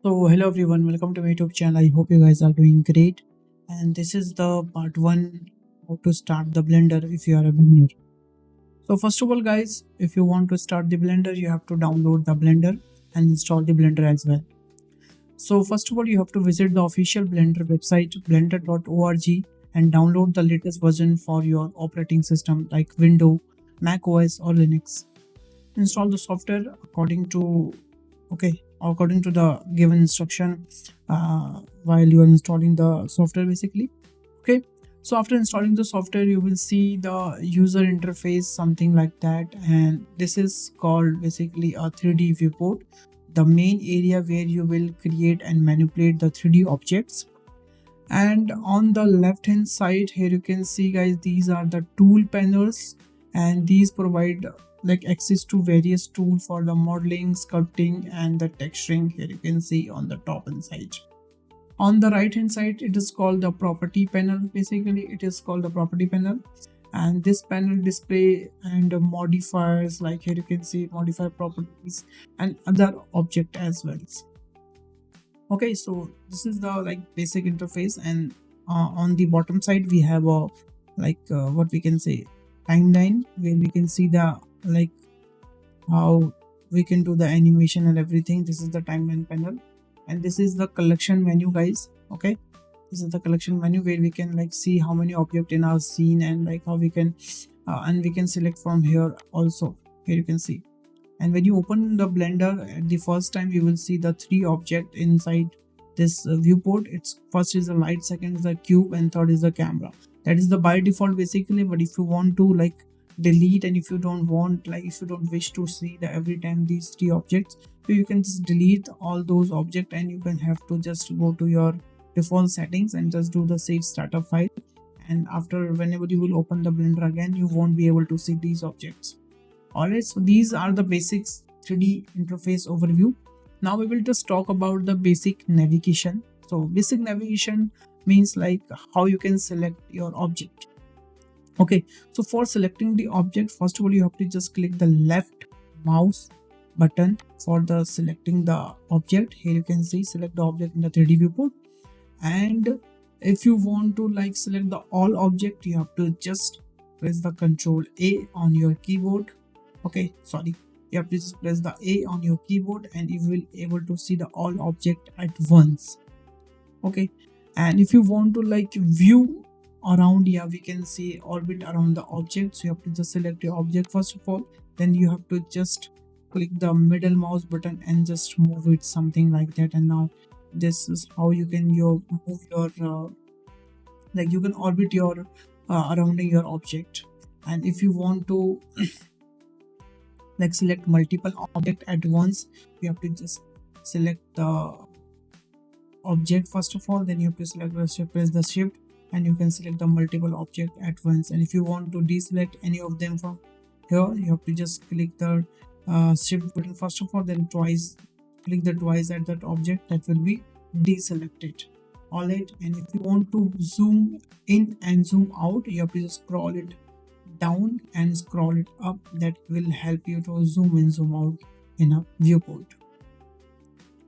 So hello everyone, welcome to my YouTube channel. I hope you guys are doing great. And this is the part one how to start the Blender if you are a beginner. So first of all guys, if you want to start the Blender, you have to download the Blender and install the Blender as well. So first of all, you have to visit the official Blender website blender.org and download the latest version for your operating system like Windows, Mac OS or Linux. Install the software according to the given instruction while you are installing the software basically. Okay, so after installing the software you will see the user interface something like that, and this is called basically a 3D viewport, the main area where you will create and manipulate the 3D objects. And on the left hand side here you can see guys, these are the tool panels, and these provide like access to various tools for the modeling, sculpting and the texturing. Here you can see on the top and side. On the right hand side it is called the property panel. Basically it is called the property panel, and this panel display and modifiers, like here you can see modify properties and other object as well. Okay, so this is the like basic interface, and on the bottom side we have a what we can say timeline, where we can see the like how we can do the animation and everything. This is the timeline panel, and this is the collection menu guys. Okay, this is the collection menu where we can like see how many object in our scene, and like how we can and we can select from here also. Here you can see, and when you open the Blender at the first time you will see the three object inside this viewport. It's first is the light, second is the cube, and third is the camera. That is the by default basically, but if you want to like delete, and if you don't want like if you don't wish to see the every time these three objects, so you can just delete all those objects, and you can have to just go to your default settings and just do the save startup file, and after whenever you will open the Blender again you won't be able to see these objects. Alright, so these are the basics 3D interface overview. Now we will just talk about the basic navigation. So basic navigation means like how you can select your object. Okay, so for selecting the object, first of all you have to just click the left mouse button for the selecting the object. Here you can see select the object in the 3D viewport, and if you want to like select the all object, you have to just press the Control A on your keyboard. Okay, sorry, you have to just press the A on your keyboard and you will able to see the all object at once. Okay, and if you want to like view around, yeah, we can see orbit around the object. So you have to just select your object first of all, then you have to just click the middle mouse button and just move it something like that. And now this is how you can move your like you can orbit your surrounding your object. And if you want to like select multiple object at once, you have to just select the object first of all, then you have to select press the shift, and you can select the multiple object at once. And if you want to deselect any of them from here, you have to just click the shift button first of all, then twice click the twice at that object, that will be deselected. All right, and if you want to zoom in and zoom out, you have to just scroll it down and scroll it up. That will help you to zoom in zoom out in a viewport.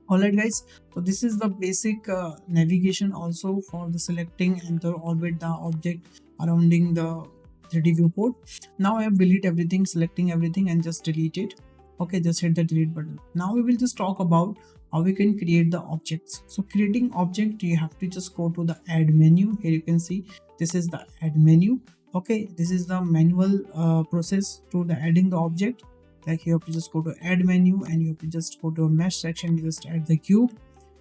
Alright guys, so this is the basic navigation also for the selecting and the orbit the object surrounding the 3D viewport. Now I have delete everything, selecting everything and just delete it. Okay, just hit the delete button. Now we will just talk about how we can create the objects. So creating object, you have to just go to the add menu. Here you can see this is the add menu. Okay, this is the manual process to the adding the object. Like you have to just go to add menu and you have to just go to a mesh section, you just add the cube.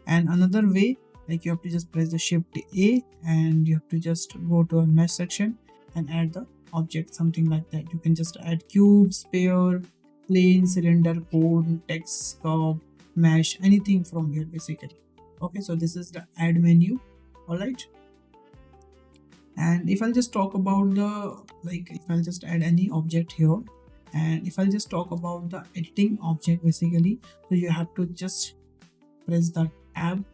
And another way, like you have to just press the shift A and you have to just go to a mesh section and add the object, something like that. You can just add cube, sphere, plane, cylinder, cone, text, curve, mesh, anything from here basically. Okay, so this is the add menu. All right, and if I'll just talk about the like if I'll just add any object here, and if I'll just talk about the editing object basically, so you have to just press the tab,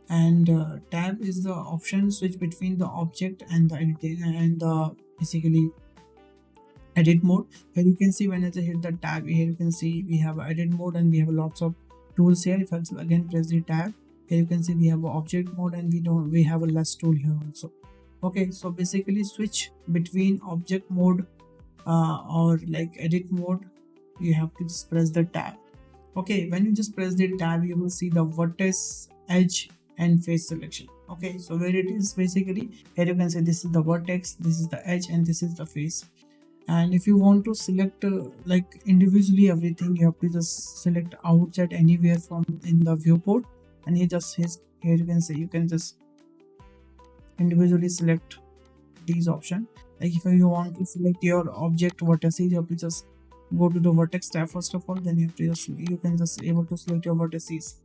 and tab is the option switch between the object and the editing and the basically edit mode. Here you can see when I hit the tab, here you can see we have edit mode and we have lots of tools here. If I again press the tab, Here you can see we have a object mode, and we have a less tool here also. Okay, so basically switch between object mode or like edit mode, you have to just press the tab. Okay, when you just press the tab, you will see the vertex, edge and face selection. Okay, so where it is basically, here you can say this is the vertex, this is the edge, and this is the face. And if you want to select like individually everything, you have to just select outside anywhere from in the viewport, and here you can say you can just individually select these options. Like if you want to select your object vertices, you have to just go to the vertex tab first of all, then you can just able to select your vertices.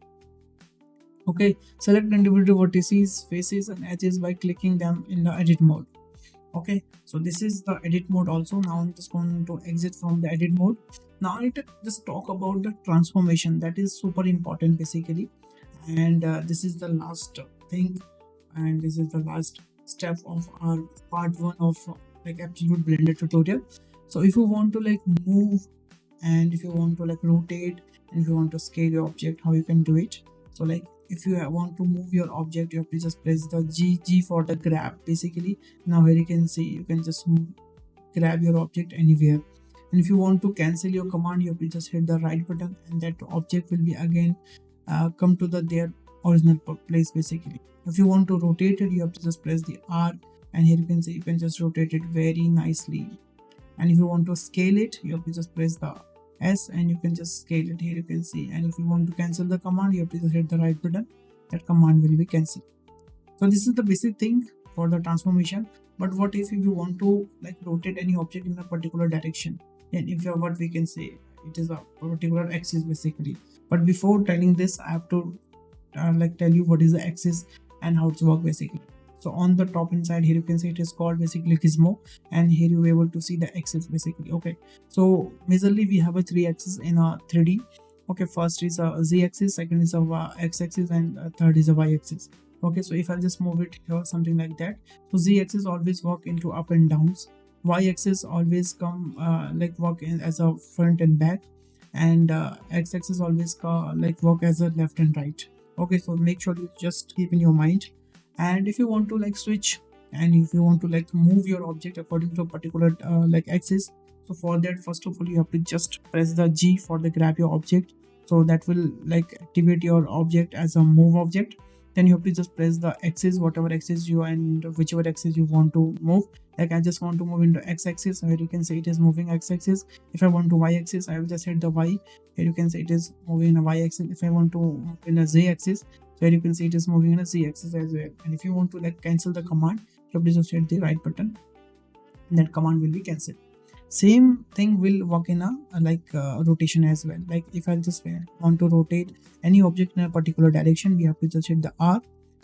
Okay, select individual vertices, faces and edges by clicking them in the edit mode. Okay, so this is the edit mode also. Now I'm just going to exit from the edit mode. Now I just talk about the transformation, that is super important basically. And this is the last thing, and this is the last step of our part one of like absolute blender tutorial. So if you want to like move, and if you want to like rotate, and if you want to scale your object, how you can do it. So like if you want to move your object, you have to just press the G for the grab basically. Now here you can see you can just grab your object anywhere. And if you want to cancel your command, you have to just hit the right button, and that object will be again come to their original place basically. If you want to rotate it, you have to just press the R, and here you can see you can just rotate it very nicely. And if you want to scale it, you have to just press the S, and you can just scale it. Here you can see. And if you want to cancel the command, you have to just hit the right button, that command will be cancelled. So this is the basic thing for the transformation. But what if you want to like rotate any object in a particular direction, and if you're what we can say it is a particular axis basically. But before telling this, I have to like tell you what is the axis and how it's work basically. So on the top inside here you can see it is called basically Gizmo, and here you're able to see the axis basically. Okay, so majorly we have a 3 axis in a 3D. Okay, first is a Z axis, second is a X axis, and third is a Y axis. Okay, so if I'll just move it here something like that, so Z axis always work into up and downs, Y axis always come like work in as a front and back, and X axis always like work as a left and right. Okay, so make sure you just keep in your mind. And if you want to like switch, and if you want to like move your object according to a particular like axis, so for that first of all you have to just press the G for the grab your object, so that will like activate your object as a move object. Then you have to just press the axis, whatever axis you and whichever axis you want to move. Like I just want to move into X axis, so here you can say it is moving X axis. If I want to Y axis, I will just hit the Y. Here you can say it is moving in a Y axis. If I want to move in a Z axis, so here you can see it is moving in a Z axis as well. And if you want to like cancel the command, you have to just hit the right button, and that command will be cancelled. Same thing will work in a rotation as well. Like if I just want to rotate any object in a particular direction, we have to just hit the R.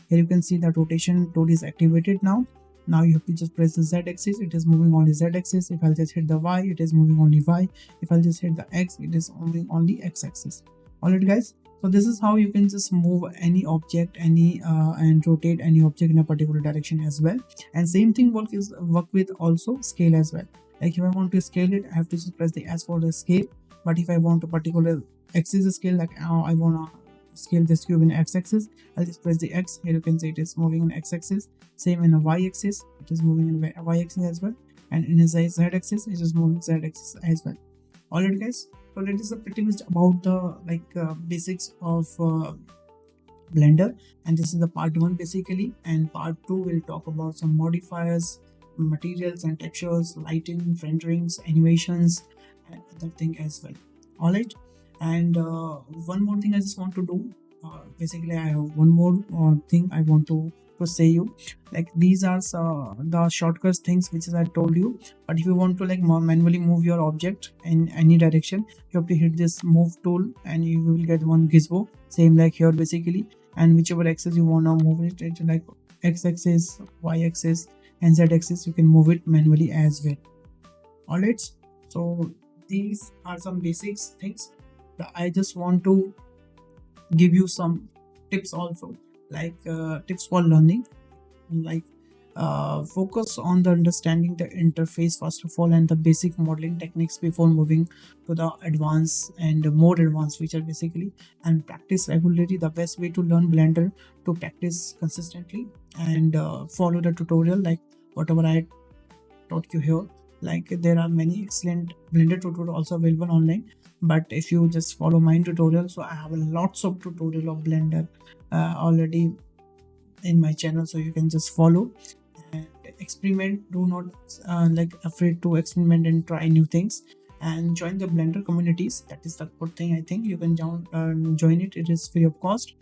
Here you can see that rotation tool is activated now. Now you have to just press the Z axis, it is moving only Z axis. If I'll just hit the Y, it is moving only Y. If I'll just hit the X, it is moving only X axis. Alright guys, so this is how you can just move any object and rotate any object in a particular direction as well. And same thing work with also scale as well. Like if I want to scale it, I have to just press the S for the scale. But if I want a particular axis scale, like I want to scale this cube in X axis, I'll just press the X. Here you can see it is moving in X axis. Same in a Y axis, it is moving in a Y axis as well. And in a Z axis, it is moving Z axis as well. Alright guys, so that is pretty much about the basics of Blender, and this is the part 1 basically. And part 2 will talk about some modifiers, materials and textures, lighting, renderings, animations, and other thing as well. Alright, and one more thing I just want to do. Basically, I have one more thing I want to say you. Like these are the shortcuts things which is I told you. But if you want to like manually move your object in any direction, you have to hit this move tool, and you will get one gizmo. Same like here basically. And whichever axis you want to move it, like X axis, Y axis, and Z axis, you can move it manually as well. Alright, so these are some basics things. I just want to give you some tips also, like tips for learning. Like focus on the understanding the interface first of all and the basic modeling techniques before moving to the advanced and more advanced feature basically, and practice regularly. The best way to learn Blender to practice consistently and follow the tutorial like whatever I taught you here. Like there are many excellent Blender tutorial also available online, but if you just follow my tutorial, so I have lots of tutorial of Blender already in my channel, so you can just follow and experiment. Do not like afraid to experiment and try new things, and join the Blender communities. That is the good thing. I think you can join it. It is free of cost.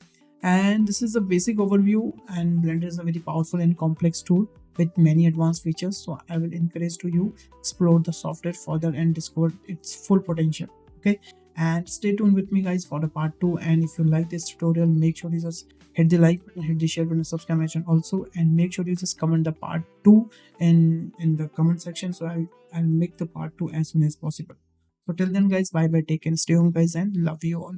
And this is a basic overview, and Blender is a very powerful and complex tool with many advanced features, so I will encourage to you explore the software further and discover its full potential. Okay, and stay tuned with me guys for the part 2. And if you like this tutorial, make sure you just hit the like button, hit the share button, subscribe my channel also, and make sure you just comment the part 2 in the comment section, so I'll make the part 2 as soon as possible. So till then guys, bye bye, take care, stay home guys, and love you all.